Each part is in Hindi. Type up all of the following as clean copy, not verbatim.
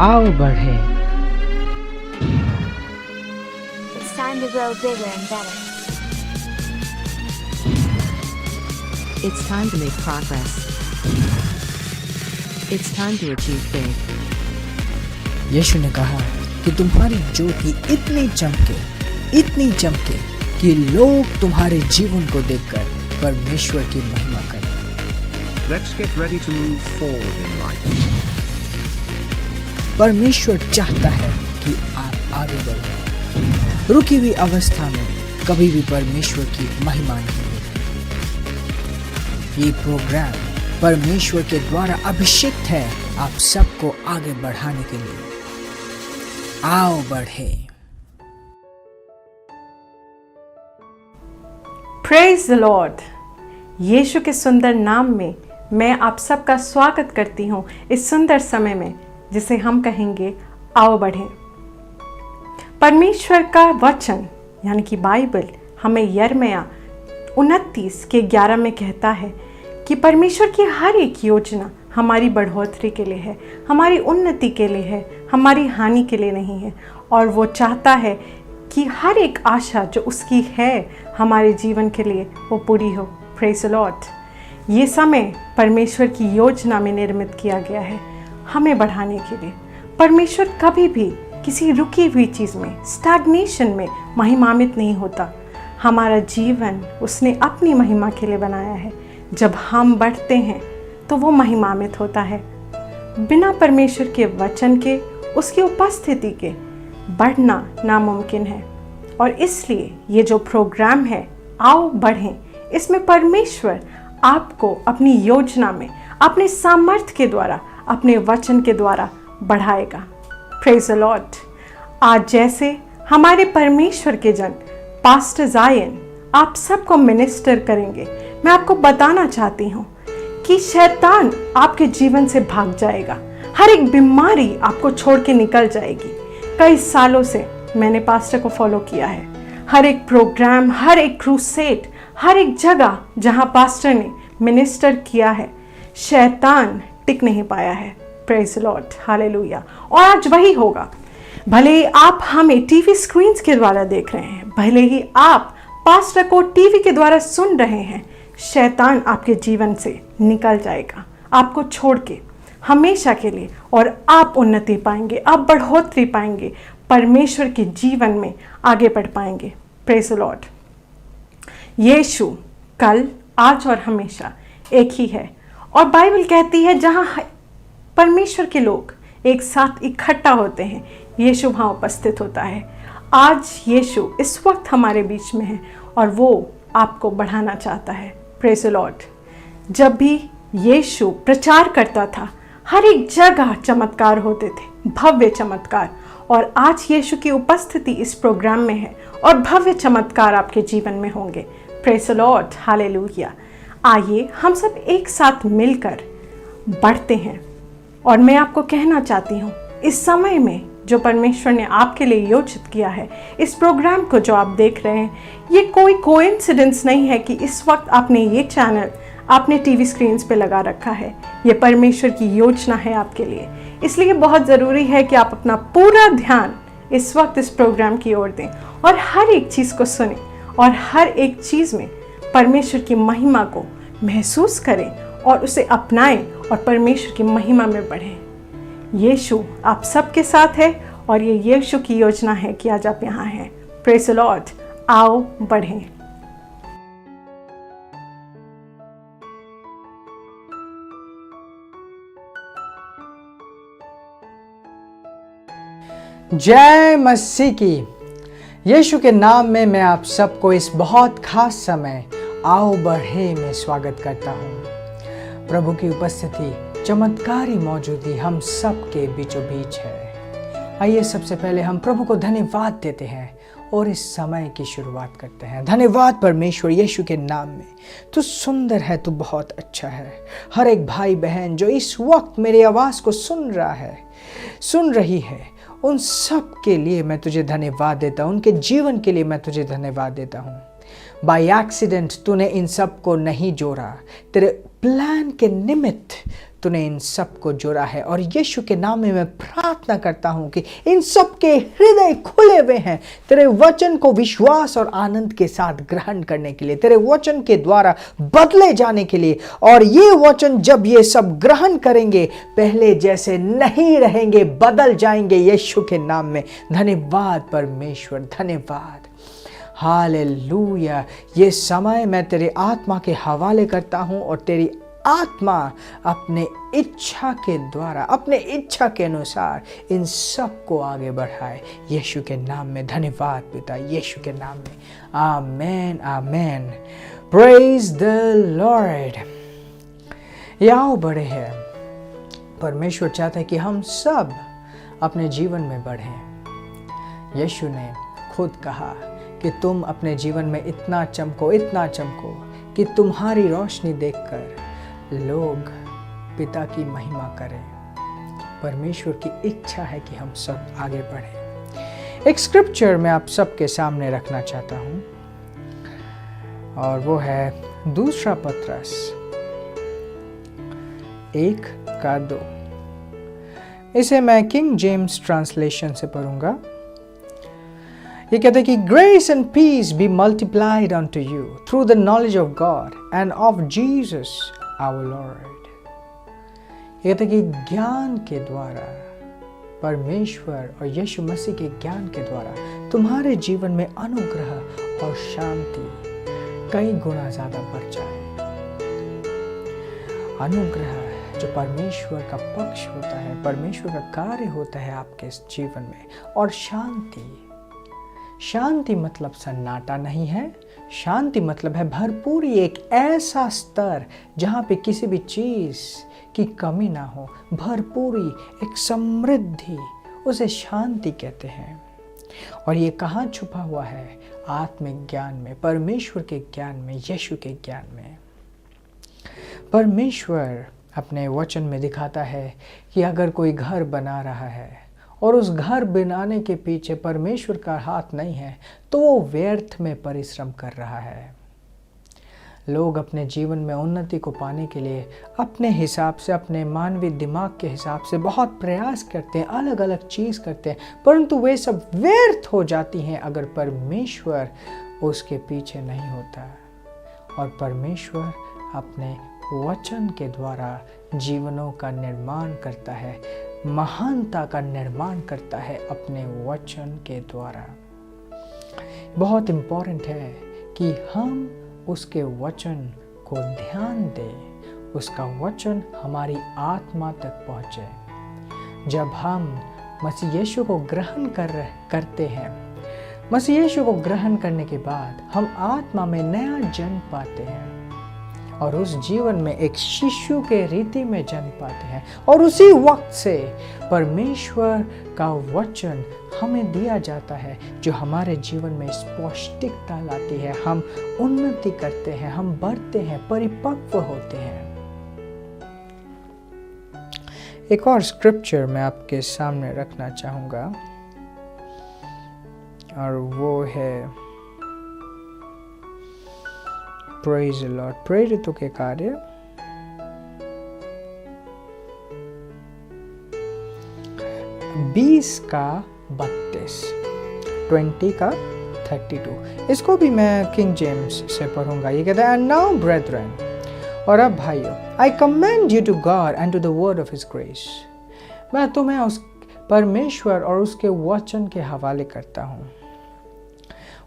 आओ बढ़े। It's time to grow bigger and better. It's time to make progress. It's time to achieve big. यीशु ने कहा कि तुम्हारी ज्योति इतनी चमके कि लोग तुम्हारे जीवन को देखकर परमेश्वर की महिमा करें। Let's get ready to move forward in life. परमेश्वर चाहता है कि आप आगे बढ़ें। रुकी हुई अवस्था में कभी भी परमेश्वर की महिमा नहीं होती। ये प्रोग्राम परमेश्वर के द्वारा अभिषिक्त है आप सबको आगे बढ़ाने के लिए। आओ बढ़े। Praise the Lord. यीशु के सुंदर नाम में मैं आप सबका स्वागत करती हूँ इस सुंदर समय में जिसे हम कहेंगे आओ बढ़ें। परमेश्वर का वचन यानी कि बाइबल हमें यिर्मयाह 29:11 में कहता है कि परमेश्वर की हर एक योजना हमारी बढ़ोतरी के लिए है, हमारी उन्नति के लिए है, हमारी हानि के लिए नहीं है। और वो चाहता है कि हर एक आशा जो उसकी है हमारे जीवन के लिए वो पूरी हो। Praise the Lord. ये समय परमेश्वर की योजना में निर्मित किया गया है हमें बढ़ाने के लिए। परमेश्वर कभी भी किसी रुकी हुई चीज़ में, स्टैग्नेशन में महिमान्वित नहीं होता। हमारा जीवन उसने अपनी महिमा के लिए बनाया है। जब हम बढ़ते हैं तो वो महिमान्वित होता है। बिना परमेश्वर के वचन के, उसकी उपस्थिति के बढ़ना नामुमकिन है। और इसलिए ये जो प्रोग्राम है आओ बढ़ें, इसमें परमेश्वर आपको अपनी योजना में, अपने सामर्थ्य के द्वारा, अपने वचन के द्वारा बढ़ाएगा। Praise the Lord. आज जैसे हमारे परमेश्वर के जन पास्टर ज़ायन आप सबको मिनिस्टर करेंगे, मैं आपको बताना चाहती हूँ कि शैतान आपके जीवन से भाग जाएगा। हर एक बीमारी आपको छोड़ के निकल जाएगी। कई सालों से मैंने पास्टर को फॉलो किया है। हर एक प्रोग्राम, हर एक क्रूसेड, हर एक जगह जहाँ पास्टर ने मिनिस्टर किया है, शैतान टिक नहीं पाया है। Praise the Lord, hallelujah. और आज वही होगा। भले ही आप हमें टीवी स्क्रीन्स के द्वारा देख रहे हैं, भले ही आप पास्टर को टीवी के द्वारा सुन रहे हैं, शैतान आपके जीवन से निकल जाएगा, आपको छोड़ के हमेशा के लिए। और आप उन्नति पाएंगे, आप बढ़ोतरी पाएंगे, परमेश्वर के जीवन में आगे बढ़ पाएंगे। Praise the Lord. यीशु कल, आज और हमेशा एक ही है। और बाइबल कहती है जहाँ परमेश्वर के लोग एक साथ इकट्ठा होते हैं, यीशु वहाँ उपस्थित होता है। आज यीशु इस वक्त हमारे बीच में है और वो आपको बढ़ाना चाहता है। Praise the Lord. जब भी यीशु प्रचार करता था हर एक जगह चमत्कार होते थे, भव्य चमत्कार। और आज यीशु की उपस्थिति इस प्रोग्राम में है और भव्य चमत्कार आपके जीवन में होंगे। Praise the Lord, hallelujah. आइए हम सब एक साथ मिलकर बढ़ते हैं। और मैं आपको कहना चाहती हूँ इस समय में जो परमेश्वर ने आपके लिए योजित किया है, इस प्रोग्राम को जो आप देख रहे हैं, ये कोई कोइंसिडेंस नहीं है कि इस वक्त आपने ये चैनल आपने टीवी स्क्रीन्स पे लगा रखा है। ये परमेश्वर की योजना है आपके लिए। इसलिए बहुत ज़रूरी है कि आप अपना पूरा ध्यान इस वक्त इस प्रोग्राम की ओर दें और हर एक चीज़ को सुनें और हर एक चीज़ में परमेश्वर की महिमा को महसूस करें और उसे अपनाएं और परमेश्वर की महिमा में बढ़ें। यीशु आप सबके साथ है और ये यीशु की योजना है कि आज आप यहाँ हैं। Praise the Lord. आओ बढ़ें। जय मसीह की। यीशु के नाम में मैं आप सबको इस बहुत खास समय आओ बढ़े में स्वागत करता हूँ। प्रभु की उपस्थिति, चमत्कारी मौजूदगी हम सब के बीचों बीच है। आइए सबसे पहले हम प्रभु को धन्यवाद देते हैं और इस समय की शुरुआत करते हैं। धन्यवाद परमेश्वर यीशु के नाम में। तू सुंदर है, तू बहुत अच्छा है। हर एक भाई बहन जो इस वक्त मेरी आवाज़ को सुन रहा है, सुन रही है, उन सब के लिए मैं तुझे धन्यवाद देता हूँ। उनके जीवन के लिए मैं तुझे धन्यवाद देता हूँ। बाय एक्सीडेंट तूने इन सब को नहीं जोड़ा, तेरे प्लान के निमित्त तूने इन सब को जोड़ा है। और यीशु के नाम में मैं प्रार्थना करता हूँ कि इन सब के हृदय खुले हुए हैं तेरे वचन को विश्वास और आनंद के साथ ग्रहण करने के लिए, तेरे वचन के द्वारा बदले जाने के लिए। और ये वचन जब ये सब ग्रहण करेंगे, पहले जैसे नहीं रहेंगे, बदल जाएंगे यीशु के नाम में। धन्यवाद परमेश्वर, धन्यवाद। हालेलुया। ये समय मैं तेरे आत्मा के हवाले करता हूँ और तेरी आत्मा अपने इच्छा के द्वारा, अपने इच्छा के अनुसार इन सब को आगे बढ़ाए यीशु के नाम में। धन्यवाद पिता, यीशु के नाम में। Amen, amen. Praise the Lord. ये आओ बढ़े हैं। परमेश्वर चाहता है कि हम सब अपने जीवन में बढ़ें। यीशु ने खुद कहा कि तुम अपने जीवन में इतना चमको कि तुम्हारी रोशनी देखकर लोग पिता की महिमा करें। परमेश्वर की इच्छा है कि हम सब आगे बढ़ें। एक स्क्रिप्चर मैं आप सबके सामने रखना चाहता हूं और वो है 2 पत्रस 1:2। इसे मैं किंग जेम्स ट्रांसलेशन से पढ़ूंगा। ये कहते हैं कि grace and peace be multiplied unto you through the knowledge of God and of Jesus our Lord। ये कहते हैं कि ज्ञान के द्वारा, परमेश्वर और यीशु मसीह के ज्ञान के द्वारा तुम्हारे जीवन में अनुग्रह और शांति कई गुना ज्यादा बढ़ जाए। अनुग्रह जो परमेश्वर का पक्ष होता है, परमेश्वर का कार्य होता है आपके जीवन में। और शांति मतलब सन्नाटा नहीं है। शांति मतलब है भरपूरी, एक ऐसा स्तर जहाँ पे किसी भी चीज़ की कमी ना हो, भरपूरी, एक समृद्धि, उसे शांति कहते हैं। और ये कहाँ छुपा हुआ है? आत्मिक ज्ञान में, परमेश्वर के ज्ञान में, यीशु के ज्ञान में। परमेश्वर अपने वचन में दिखाता है कि अगर कोई घर बना रहा है और उस घर बनाने के पीछे परमेश्वर का हाथ नहीं है तो वो व्यर्थ में परिश्रम कर रहा है। लोग अपने जीवन में उन्नति को पाने के लिए अपने हिसाब से, अपने मानवीय दिमाग के हिसाब से बहुत प्रयास करते हैं, अलग अलग चीज़ करते हैं, परंतु वे सब व्यर्थ हो जाती हैं अगर परमेश्वर उसके पीछे नहीं होता। और परमेश्वर अपने वचन के द्वारा जीवनों का निर्माण करता है, महानता का निर्माण करता है अपने वचन के द्वारा। बहुत इम्पोर्टेंट है कि हम उसके वचन को ध्यान दें, उसका वचन हमारी आत्मा तक पहुँचे। जब हम मसीह यीशु को ग्रहण करते हैं, मसीह यीशु को ग्रहण करने के बाद हम आत्मा में नया जन्म पाते हैं और उस जीवन में एक शिशु के रीति में जन्म पाते हैं। और उसी वक्त से परमेश्वर का वचन हमें दिया जाता है जो हमारे जीवन में पौष्टिकता लाती है। हम उन्नति करते हैं, हम बढ़ते हैं, परिपक्व होते हैं। एक और स्क्रिप्चर मैं आपके सामने रखना चाहूँगा और वो है प्रेज द लॉर्ड, प्रेरितों के कार्य 20:32, 20:32। इसको भी मैं किंग जेम्स से पढ़ूंगा। ये कहता है, एंड नाउ ब्रेथरन, और अब भाइयों, I commend you to God and to the word of his grace. मैं तुम्हें उस परमेश्वर और उसके वचन के हवाले करता हूँ,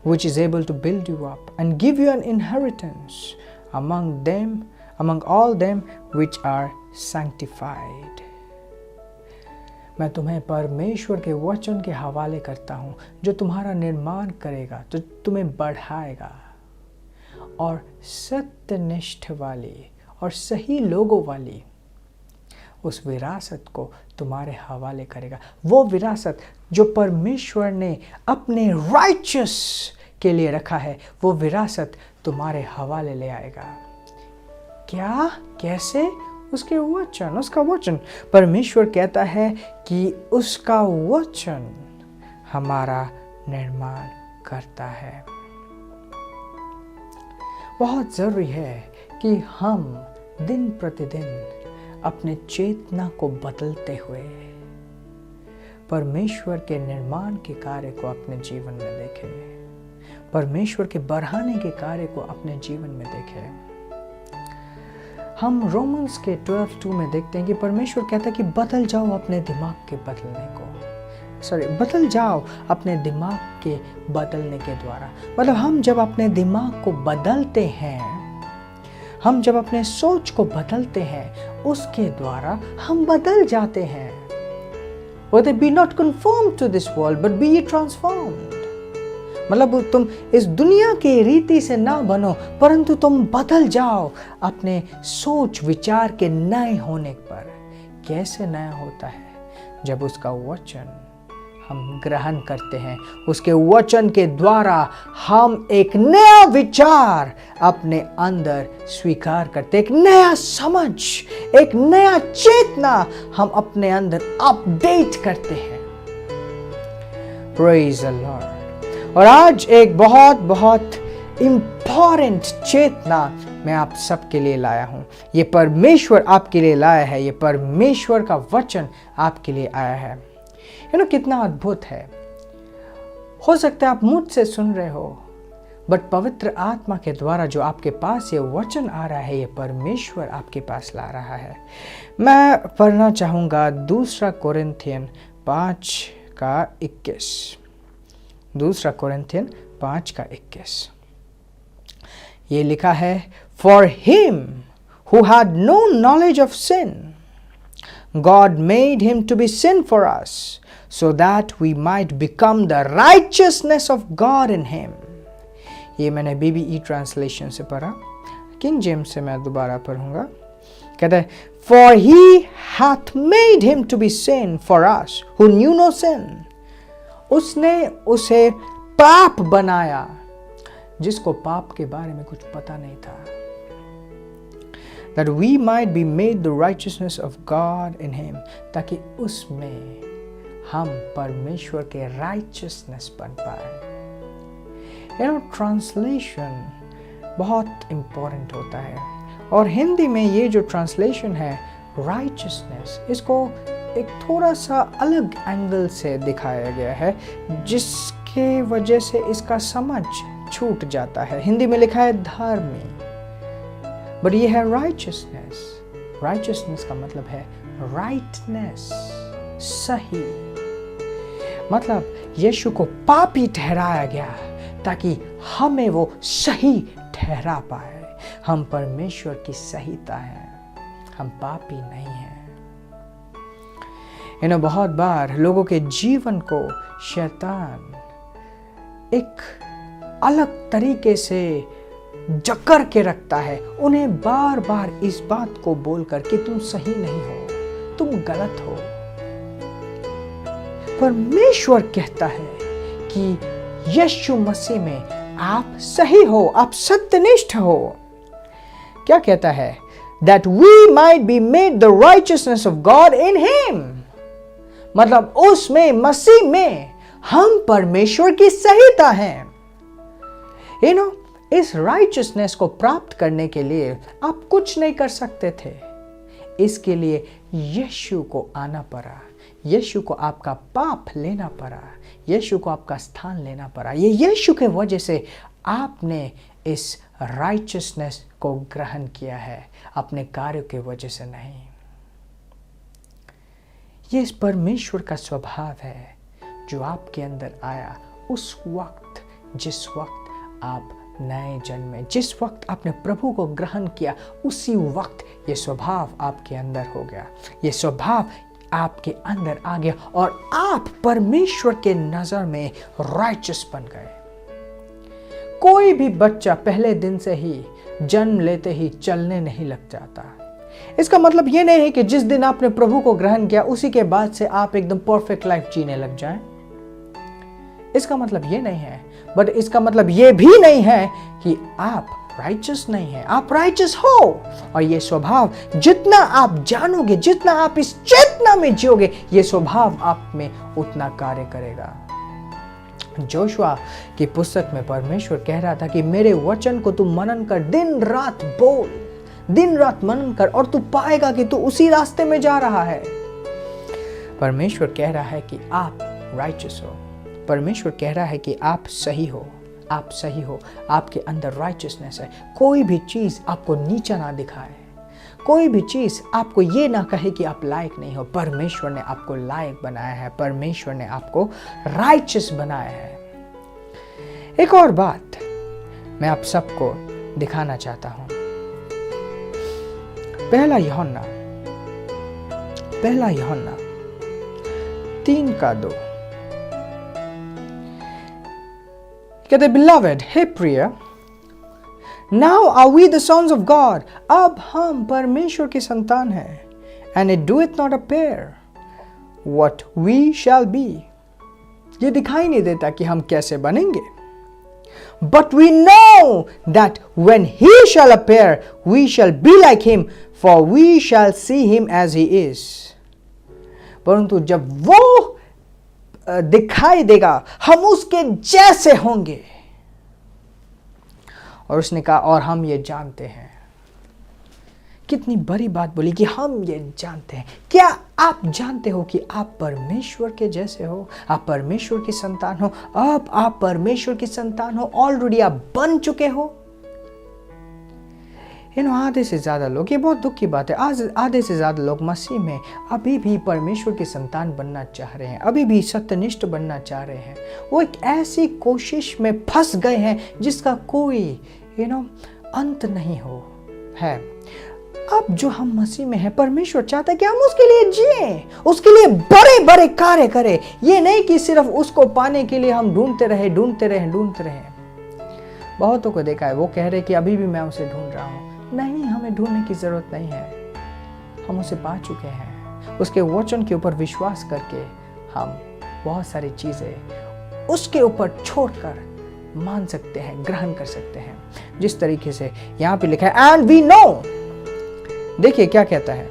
which is able to build you up and give you an inheritance among all them which are sanctified। मैं तुम्हें परमेश्वर के वचन के हवाले करता हूँ जो तुम्हारा निर्माण करेगा, जो तुम्हें बढ़ाएगा और सत्यनिष्ठ वाली और सही लोगों वाली उस विरासत को तुम्हारे हवाले करेगा। वो विरासत जो परमेश्वर ने अपने राइचस के लिए रखा है, वो विरासत तुम्हारे हवाले ले आएगा। क्या? कैसे? उसके वचन, उसका वचन। परमेश्वर कहता है कि उसका वचन हमारा निर्माण करता है। बहुत ज़रूरी है कि हम दिन प्रतिदिन अपने चेतना को बदलते हुए परमेश्वर के निर्माण के कार्य को अपने जीवन में देखें, परमेश्वर के बढ़ाने के कार्य को अपने जीवन में देखें। हम रोमन्स के 12:2 में देखते हैं कि परमेश्वर कहता है कि बदल जाओ अपने दिमाग के बदलने को, बदल जाओ अपने दिमाग के बदलने के द्वारा। मतलब हम जब अपने दिमाग को बदलते हैं, हम जब अपने सोच को बदलते हैं, उसके द्वारा हम बदल जाते हैं। Whether be not conformed to this world, but be ye transformed. मतलब तुम इस दुनिया के रीति से ना बनो, परंतु तुम बदल जाओ अपने सोच विचार के नए होने पर। कैसे नया होता है? जब उसका वचन हम ग्रहण करते हैं, उसके वचन के द्वारा हम एक नया विचार अपने अंदर स्वीकार करते, एक नया समझ, एक नया चेतना हम अपने अंदर अपडेट करते हैं। Praise the Lord. और आज एक बहुत इंपॉर्टेंट चेतना मैं आप सबके लिए लाया हूं। ये परमेश्वर आपके लिए लाया है, ये परमेश्वर का वचन आपके लिए आया है। कितना अद्भुत है। हो सकता है आप मुझसे सुन रहे हो, बट पवित्र आत्मा के द्वारा जो आपके पास ये वचन आ रहा है, ये परमेश्वर आपके पास ला रहा है। मैं पढ़ना चाहूंगा 2 कोरिन्थियन 5:21। 2 कोरिन्थियन 5:21 ये लिखा है, for him who had no knowledge of sin God made him to be sin for us, so that we might become the righteousness of God in him. ये मैंने BBE ट्रांसलेशन से पढ़ा, किंग जेम्स से मैं दोबारा पढ़ूंगा। कहता है, for he hath made him to be sin for us who knew no sin. उसने उसे पाप बनाया जिसको पाप के बारे में कुछ पता नहीं था, that we might be made the righteousness of God in him, ताकि उसमें हम परमेश्वर के righteousness बन पाए। ट्रांसलेशन बहुत इंपॉर्टेंट होता है, और हिंदी में ये जो ट्रांसलेशन है righteousness, इसको एक थोड़ा सा अलग एंगल से दिखाया गया है, जिसके वजह से इसका समझ छूट जाता है। हिंदी में लिखा है धर्मी, बट ये है righteousness। righteousness का मतलब है rightness, सही। मतलब यीशु को पापी ठहराया गया ताकि हमें वो सही ठहरा पाए। हम परमेश्वर की सहीता हैं, हम पापी नहीं हैं। बहुत बार लोगों के जीवन को शैतान एक अलग तरीके से जकड़ के रखता है, उन्हें बार बार इस बात को बोलकर कि तुम सही नहीं हो, तुम गलत हो। परमेश्वर कहता है कि यीशु मसीह में आप सही हो, आप सत्यनिष्ठ हो। क्या कहता है? That we might be made the righteousness of God in him. मतलब उसमें, मसीह में हम परमेश्वर की सहीता हैं। इस राइचसनेस को प्राप्त करने के लिए आप कुछ नहीं कर सकते थे। इसके लिए यीशु को आना पड़ा, यीशु को आपका पाप लेना पड़ा, यीशु को आपका स्थान लेना पड़ा। ये यीशु के वजह से आपने इस राइचसनेस को ग्रहण किया है, अपने कार्यों के वजह से नहीं। ये इस परमेश्वर का स्वभाव है जो आपके अंदर आया उस वक्त, जिस वक्त आप नए जन्मे, जिस वक्त आपने प्रभु को ग्रहण किया, उसी वक्त ये स्वभाव आपके अंदर हो गया, ये स्वभाव आपके अंदर आ गया और आप परमेश्वर के नजर में राइचस बन गए। कोई भी बच्चा पहले दिन से ही, जन्म लेते ही चलने नहीं लग जाता। इसका मतलब ये नहीं है कि जिस दिन आपने प्रभु को ग्रहण किया उसी के बाद से आप एकदम परफेक्ट लाइफ जीने लग जाएं। इसका मतलब ये नहीं है, बट इसका मतलब ये भी नहीं है कि आप राइचस नहीं है। आप राइचस हो, और ये स्वभाव जितना आप जानोगे, जितना आप इस चेतना में जियोगे, ये स्वभाव आप में उतना कार्य करेगा। जोशुआ की पुस्तक में परमेश्वर कह रहा था कि मेरे वचन को तू मनन कर, दिन रात बोल, दिन रात मनन कर और तू पाएगा कि तू उसी रास्ते में जा रहा है। परमेश्वर कह रहा है कि आप राइचस हो। परमेश्वर कह रहा है कि आप सही हो, आप सही हो, आपके अंदर राइचसनेस है। कोई भी चीज आपको नीचा ना दिखाए, कोई भी चीज आपको ये ना कहे कि आप लायक नहीं हो। परमेश्वर ने आपको लायक बनाया है, परमेश्वर ने आपको राइचस बनाया है। एक और बात मैं आप सबको दिखाना चाहता हूं। पहला यूहन्ना 3:2 कहते, बिलवेड, हे प्रिय, now are we the sons of God, अब हम परमेश्वर की संतान हैं, and it doeth not appear what we shall be. ये दिखाई नहीं देता कि हम कैसे बनेंगे, but we know that when he shall appear we shall be like him, for we shall see him as he is। परंतु जब वो दिखाई देगा हम उसके जैसे होंगे। और उसने कहा, और हम ये जानते हैं। कितनी बड़ी बात बोली कि हम ये जानते हैं। क्या आप जानते हो कि आप परमेश्वर के जैसे हो, आप परमेश्वर की संतान हो? अब आप परमेश्वर की संतान हो, ऑलरेडी आप बन चुके हो। आधे से ज्यादा लोग, ये बहुत दुख की बात है, आधे से ज्यादा लोग मसीह में अभी भी परमेश्वर की संतान बनना चाह रहे हैं, अभी भी सत्यनिष्ठ बनना चाह रहे हैं। वो एक ऐसी कोशिश में फंस गए हैं जिसका कोई अंत नहीं हो है। अब जो हम मसीह में हैं, परमेश्वर चाहता है कि हम उसके लिए जिएं, उसके लिए बड़े बड़े कार्य करें। ये नहीं कि सिर्फ उसको पाने के लिए हम ढूंढते रहे। बहुतों को देखा है, वो कह रहे कि अभी भी मैं उसे ढूंढ रहा हूँ। नहीं, हमें ढूंढने की जरूरत नहीं है, हम उसे पा चुके हैं। उसके वचन के ऊपर विश्वास करके हम बहुत सारी चीजें उसके ऊपर छोड़कर मान सकते हैं, ग्रहण कर सकते हैं। जिस तरीके से यहां पे लिखा है, एंड वी नो, देखिए क्या कहता है,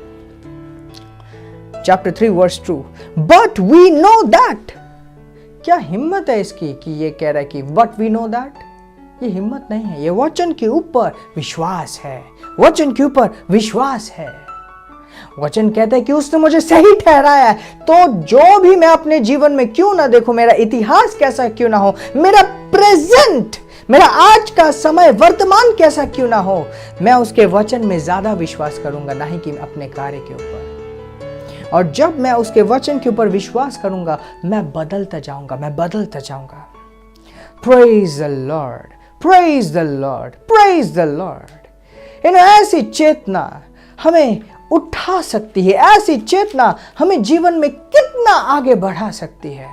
chapter 3 verse 2, but we know that. क्या हिम्मत है इसकी कि ये कह रहा है कि बट वी नो दैट? ये हिम्मत नहीं है, ये वचन के ऊपर विश्वास है, वचन के ऊपर विश्वास है। वचन कहता है कि उसने मुझे सही ठहराया है, तो जो भी मैं अपने जीवन में क्यों ना देखूं, मेरा इतिहास कैसा क्यों ना हो, मेरा प्रेजेंट, मेरा आज का समय, वर्तमान कैसा क्यों ना हो, मैं उसके वचन में ज्यादा विश्वास करूंगा, ना ही कि अपने कार्य के ऊपर। और जब मैं उसके वचन के ऊपर विश्वास करूंगा, मैं बदलता जाऊंगा। Praise the Lord, praise the Lord, praise the Lord. ऐसी चेतना हमें उठा सकती है, ऐसी चेतना हमें जीवन में कितना आगे बढ़ा सकती है।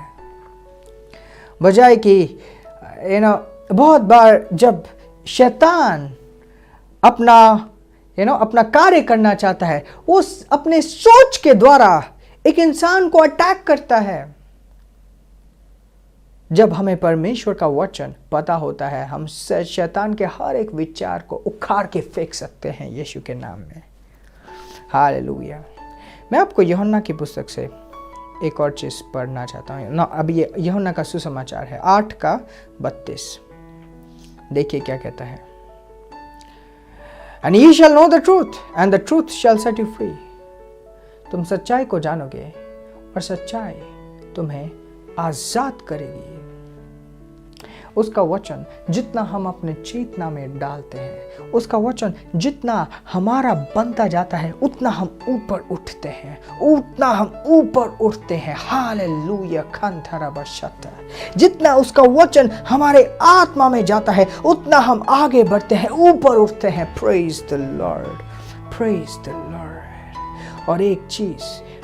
बजाय कि बहुत बार जब शैतान अपना कार्य करना चाहता है, वो अपने सोच के द्वारा एक इंसान को अटैक करता है। जब हमें परमेश्वर का वचन पता होता है, हम शैतान के हर एक विचार को उखाड़ के फेंक सकते हैं यीशु के नाम में। हालेलुया। मैं आपको यूहन्ना की पुस्तक से एक और चीज पढ़ना चाहता हूँ। अब ये यूहन्ना का सुसमाचार है 8:32। देखिए क्या कहता है, and ye shall know the truth and the truth shall set you free। तुम सच्चाई को जानोगे और सच्चाई तुम्हें आजाद करेगी। उसका वचन जितना हम अपने चेतना में डालते हैं, उसका वचन जितना हमारा बनता जाता है, उतना हम ऊपर उठते हैं, हालेलुया। खंथरबशत, जितना उसका वचन हमारे आत्मा में जाता है, उतना हम आगे बढ़ते हैं, ऊपर उठते हैं। Praise the Lord, praise the Lord. और एक चीज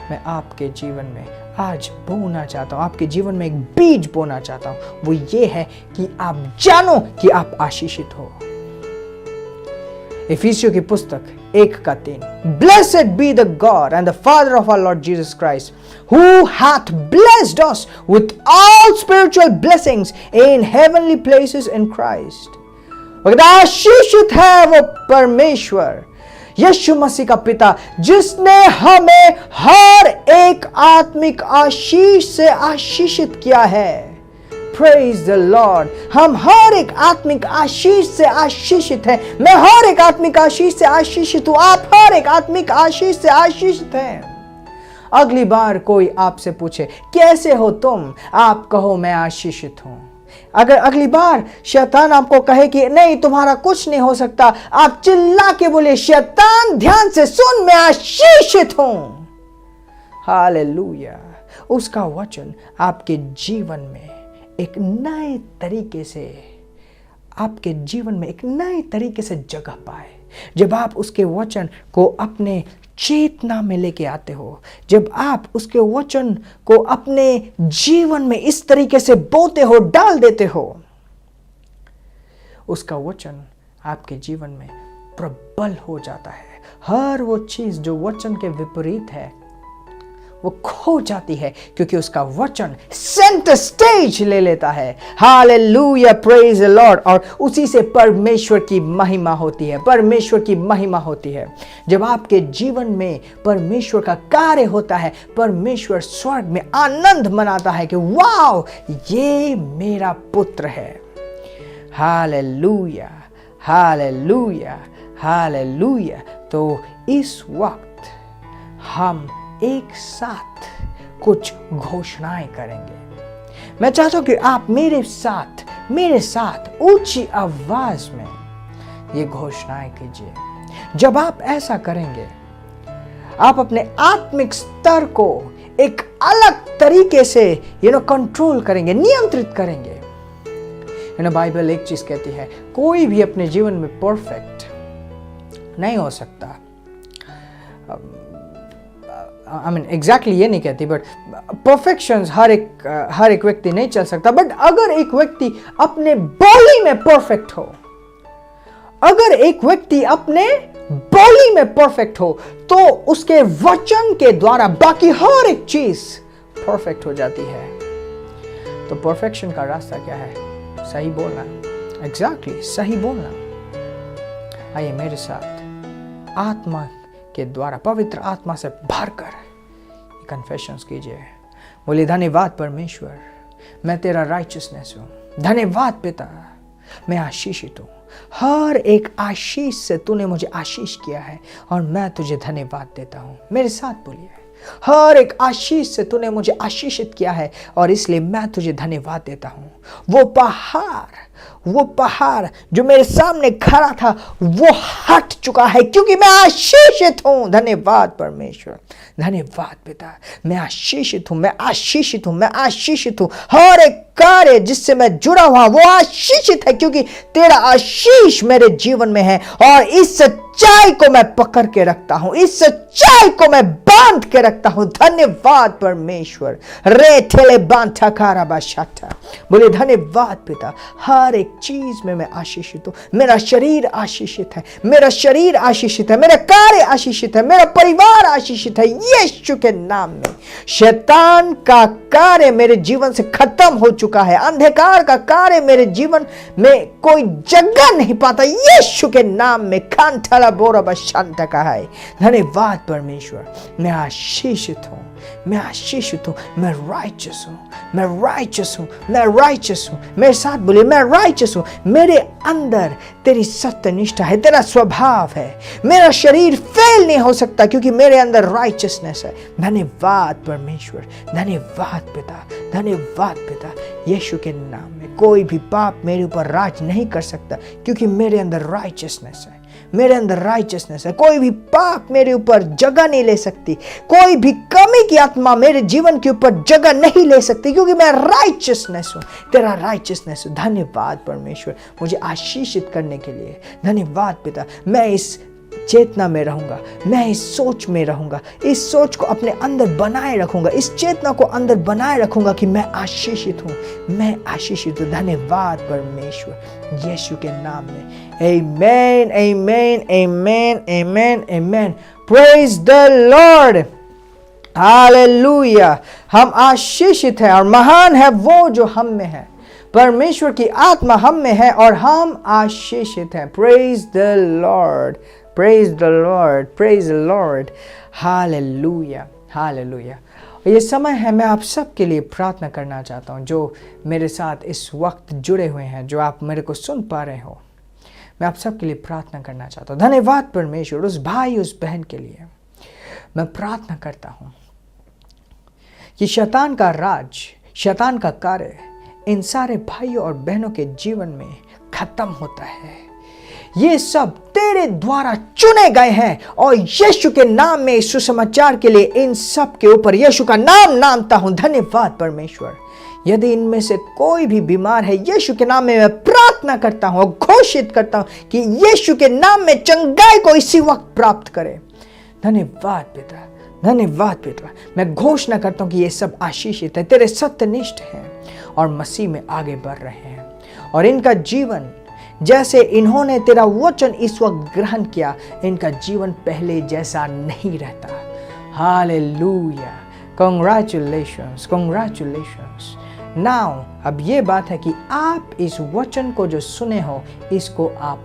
मैं आपके जीवन में आज बोना चाहता हूं, आपके जीवन में एक बीज बोना चाहता हूं, वो ये है कि आप जानो कि आप आशीषित हो। इफिसियों की पुस्तक 1:3, Blessed be the God and the Father of our Lord Jesus Christ, who hath blessed us with all spiritual blessings in heavenly places in Christ। आशीषित है वो परमेश्वर, यीशु मसीह का पिता, जिसने हमें हर एक आत्मिक आशीष से आशीषित किया है। Praise the Lord. हम हर एक आत्मिक आशीष से आशीषित हैं। मैं हर एक आत्मिक आशीष से आशीषित हूं। आप हर एक आत्मिक आशीष से आशीषित हैं। अगली बार कोई आपसे पूछे कैसे हो तुम, आप कहो मैं आशीषित हूं। अगर अगली बार शैतान आपको कहे कि नहीं तुम्हारा कुछ नहीं हो सकता, आप चिल्ला के बोले शैतान ध्यान से सुन, मैं आशीषित हूं। हालेलुया। उसका वचन आपके जीवन में एक नए तरीके से, आपके जीवन में एक नए तरीके से जगह पाए। जब आप उसके वचन को अपने चेतना में लेके आते हो, जब आप उसके वचन को अपने जीवन में इस तरीके से बोते हो, डाल देते हो, उसका वचन आपके जीवन में प्रबल हो जाता है। हर वो चीज जो वचन के विपरीत है वो खो जाती है, क्योंकि उसका वचन सेंटर स्टेज ले लेता है। Hallelujah, praise the Lord. और उसी से परमेश्वर की महिमा होती है, परमेश्वर की महिमा होती है। जब आपके जीवन में परमेश्वर का कार्य होता है, परमेश्वर स्वर्ग में आनंद मनाता है कि वाओ ये मेरा पुत्र है। Hallelujah, hallelujah, hallelujah. तो इस वक्त हम एक साथ कुछ घोषणाएं करेंगे। मैं चाहता हूं कि आप मेरे साथ ऊंची आवाज में ये घोषणाएं कीजिए। जब आप ऐसा करेंगे, आप अपने आत्मिक स्तर को एक अलग तरीके से कंट्रोल करेंगे, नियंत्रित करेंगे। बाइबल एक चीज कहती है, कोई भी अपने जीवन में परफेक्ट नहीं हो सकता। एग्जैक्टली ये नहीं कहती, बट परफेक्शन हर एक व्यक्ति नहीं चल सकता। बट अगर एक व्यक्ति अपने बोली में परफेक्ट हो, अगर एक व्यक्ति अपने बोली में परफेक्ट हो, तो उसके वचन के द्वारा बाकी हर एक चीज परफेक्ट हो जाती है। तो परफेक्शन का रास्ता क्या है? सही बोलना, एग्जैक्टली सही बोलना। आइए मेरे साथ आत्मा के द्वारा, पवित्र आत्मा से भरकर कन्फेशंस कीजिए। बोलिए धन्यवाद परमेश्वर, मैं तेरा राइचियसनेस हूँ। धन्यवाद पिता, मैं आशीषित हूँ। हर एक आशीष से तूने मुझे आशीष किया है और मैं तुझे धन्यवाद देता हूँ। मेरे साथ बोलिए, हर एक आशीष से तूने मुझे आशीषित किया है और इसलिए मैं तुझे धन्यवाद देता हूँ। वो पहाड़ जो मेरे सामने खड़ा था वो हट चुका है, क्योंकि मैं आशीषित हूँ। धन्यवाद परमेश्वर, धन्यवाद पिता, मैं आशीषित हूँ, मैं आशीषित हूँ, मैं आशीषित हूँ। हर एक कार्य जिससे मैं जुड़ा हुआ वो आशीषित है, क्योंकि तेरा आशीष मेरे जीवन में है। और इस सच्चाई को मैं पकड़ के रखता हूँ, इस सच्चाई को मैं बांध के रखता हूँ। धन्यवाद परमेश्वर। रे ठेले बांधा कारा बाशाटा। बोले धन्यवाद पिता, हर एक चीज में मैं आशीषित हूँ। मेरा शरीर आशीषित है, मेरा शरीर आशीषित है, मेरा कार्य आशीषित है, मेरा परिवार आशीषित है। यीशु के नाम में शैतान का कार्य मेरे जीवन से खत्म हो चुका है। अंधकार का कार्य मेरे जीवन में कोई जगह नहीं पाता। यीशु के नाम में खांठला बोरा बशांता का है। धन्यवाद परमेश्वर, मैं आशीषित हूँ, मैं आशीषित हूँ, मैं राइचस हूँ, मैं राइचस हूँ, मैं राइचस हूँ। मेरे साथ बोलिए, मैं राइचस हूँ। मेरे अंदर तेरी सत्यनिष्ठा है, तेरा स्वभाव है। मेरा शरीर फेल नहीं हो सकता, क्योंकि मेरे अंदर राइचसनेस है। धन्यवाद परमेश्वर, धन्यवाद पिता, धन्यवाद पिता। यीशु के नाम में कोई भी पाप मेरे ऊपर राज नहीं कर सकता, क्योंकि मेरे अंदर राइचसनेस है, मेरे अंदर राइचसनेस है। कोई भी पाप मेरे ऊपर जगह नहीं ले सकती, कोई भी कमी की आत्मा मेरे जीवन के ऊपर जगह नहीं ले सकती, क्योंकि मैं राइचसनेस हूँ, तेरा राइचसनेस हूँ। धन्यवाद परमेश्वर, मुझे आशीषित करने के लिए। धन्यवाद पिता, मैं इस चेतना में रहूंगा, मैं इस सोच में रहूंगा, इस सोच को अपने अंदर बनाए रखूंगा, इस चेतना को अंदर बनाए रखूंगा कि मैं आशीषित हूँ, मैं आशीषित हूँ। धन्यवाद परमेश्वर, यीशु के नाम में। Amen, amen, amen, amen, amen. Praise the Lord, hallelujah. हम आशीषित हैं और महान है वो जो हम में है। परमेश्वर की आत्मा हम में है और हम आशीषित हैं। Praise the Lord, praise the Lord, praise the Lord. Hallelujah, hallelujah. और ये समय है, मैं आप सब के लिए प्रार्थना करना चाहता हूँ जो मेरे साथ इस वक्त जुड़े हुए हैं, जो आप मेरे को सुन पा रहे हो। मैं आप सब के लिए प्रार्थना करना चाहता हूँ। धन्यवाद परमेश्वर उस भाई उस बहन के लिए। मैं प्रार्थना करता हूँ कि शैतान का राज, शैतान का कार्य इन सारे भाइयों और बहनों के जीवन में खत्म होता है। ये सब तेरे द्वारा चुने गए हैं और यीशु के नाम में इस सुसमाचार के लिए इन सब के ऊपर यीशु का नाम नामता हूं। धन्यवाद परमेश्वर। यदि इनमें से कोई भी बीमार है, यीशु के नाम में मैं प्रार्थना करता हूं और घोषित करता हूं कि यीशु के नाम में चंगाई को इसी वक्त प्राप्त करे। धन्यवाद पिता, धन्यवाद पिता। मैं घोषणा करता हूं कि ये सब आशीषित है, तेरे सत्यनिष्ठ हैं और मसीह में आगे बढ़ रहे हैं और इनका जीवन जैसे इन्होंने तेरा वचन इस वक्त ग्रहण किया, इनका जीवन पहले जैसा नहीं रहता। Hallelujah, congratulations, congratulations. नाउ अब ये बात है कि आप इस वचन को जो सुने हो, इसको आप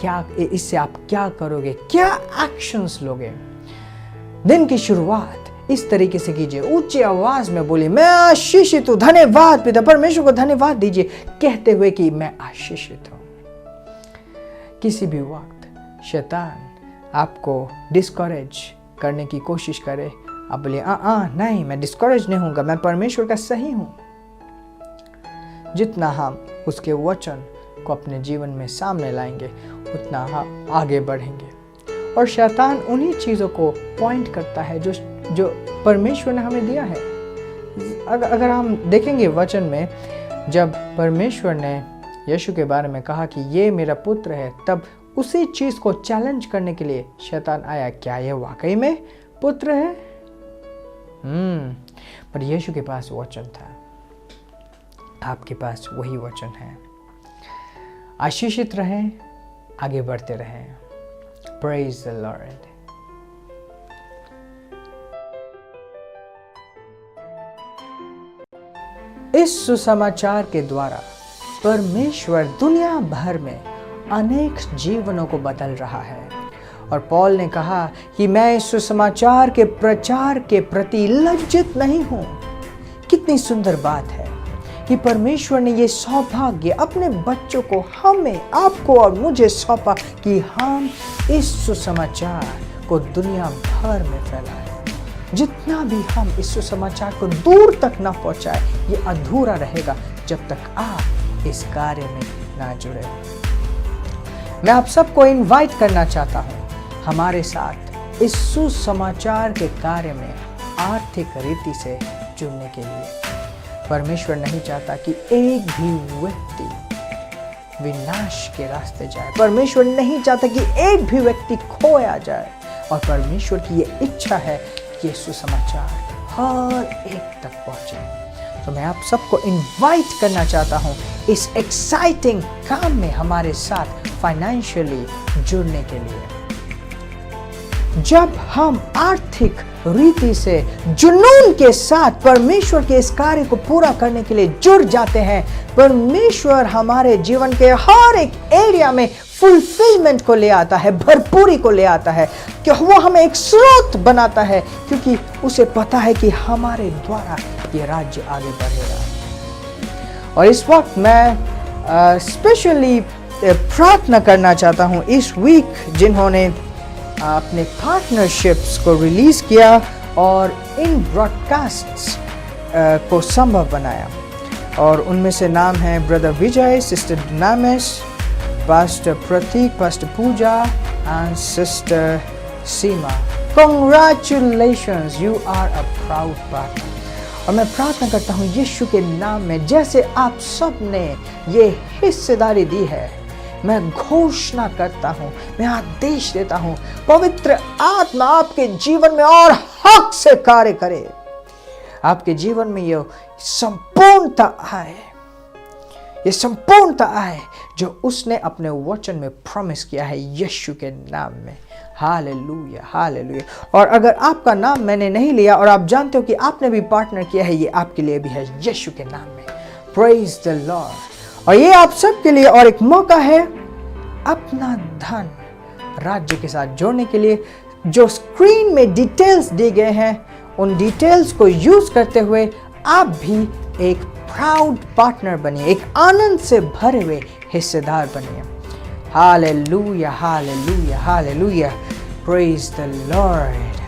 क्या, इससे आप क्या करोगे, क्या एक्शंस लोगे। दिन की शुरुआत इस तरीके से कीजिए, ऊंची आवाज में बोलिए, मैं आशीषित हूं। धन्यवाद पिता, परमेश्वर को धन्यवाद दीजिए कहते हुए कि मैं आशीषित हूं। किसी भी वक्त शैतान आपको डिस्करेज करने की कोशिश करे, आप बोलिए नहीं, मैं डिस्करेज नहीं होऊंगा, मैं परमेश्वर का सही हूं। जितना हम उसके वचन को अपने जीवन में सामने लाएंगे, उतना हम आगे बढ़ेंगे। और शैतान उन्हीं चीज़ों को पॉइंट करता है जो परमेश्वर ने हमें दिया है। अगर हम देखेंगे वचन में, जब परमेश्वर ने यीशु के बारे में कहा कि ये मेरा पुत्र है, तब उसी चीज़ को चैलेंज करने के लिए शैतान आया, क्या ये वाकई में पुत्र है? पर यीशु के पास वचन था, आपके पास वही वचन है। आशीषित रहें, आगे बढ़ते रहें। Praise the Lord. इस सुसमाचार के द्वारा परमेश्वर दुनिया भर में अनेक जीवनों को बदल रहा है। और पौल ने कहा कि मैं इस सुसमाचार के प्रचार के प्रति लज्जित नहीं हूं। कितनी सुंदर बात है कि परमेश्वर ने ये सौभाग्य अपने बच्चों को, हमें, आपको और मुझे सौंपा कि हम इस सुसमाचार को दुनिया भर में फैलाएं। जितना भी हम इस सुसमाचार को दूर तक ना पहुंचाए, ये अधूरा रहेगा जब तक आप इस कार्य में ना जुड़े। मैं आप सबको इनवाइट करना चाहता हूं हमारे साथ इस सुसमाचार के कार्य में आर्थिक रीति से जुड़ने के लिए। परमेश्वर नहीं चाहता कि एक भी व्यक्ति विनाश के रास्ते जाए। परमेश्वर नहीं चाहता कि एक भी व्यक्ति खोया जाए। और परमेश्वर की ये इच्छा है कि ये सुसमाचार हर एक तक पहुंचे। तो मैं आप सबको इनवाइट करना चाहता हूं इस एक्साइटिंग काम में हमारे साथ फाइनेंशियली जुड़ने के लिए। जब हम आर्थिक रीति से जुनून के साथ परमेश्वर के इस कार्य को पूरा करने के लिए जुड़ जाते हैं, परमेश्वर हमारे जीवन के हर एक एरिया में फुलफिलमेंट को ले आता है, भरपूरी को ले आता है, कि वो हमें एक स्रोत बनाता है, क्योंकि उसे पता है कि हमारे द्वारा ये राज्य आगे बढ़ेगा। और इस वक्त मैं स्पेशली प्रार्थना करना चाहता हूँ इस वीक जिन्होंने अपने पार्टनरशिप्स को रिलीज किया और इन ब्रॉडकास्ट्स को संभव बनाया। और उनमें से नाम है brother Vijay, sister Dunamis, pastor Prateek, pastor Pooja and sister Seema. Congratulations, you are a proud partner। और मैं प्रार्थना करता हूँ यीशु के नाम में, जैसे आप सब ने ये हिस्सेदारी दी है, मैं घोषणा करता हूँ, मैं आदेश देता हूँ, पवित्र आत्मा आपके जीवन में और हक से कार्य करे। आपके जीवन में ये संपूर्णता आए, ये संपूर्णता आए जो उसने अपने वचन में प्रॉमिस किया है यीशु के नाम में। Hallelujah, hallelujah. और अगर आपका नाम मैंने नहीं लिया और आप जानते हो कि आपने भी पार्टनर किया है, ये आपके लिए भी है यीशु के नाम में। Praise the Lord. और ये आप सबके लिए और एक मौका है अपना धन राज्य के साथ जोड़ने के लिए। जो स्क्रीन में डिटेल्स दिए गए हैं उन डिटेल्स को यूज करते हुए आप भी एक प्राउड पार्टनर बनिए, एक आनंद से भरे हुए हिस्सेदार बनिए। Hallelujah, hallelujah, hallelujah, praise the Lord.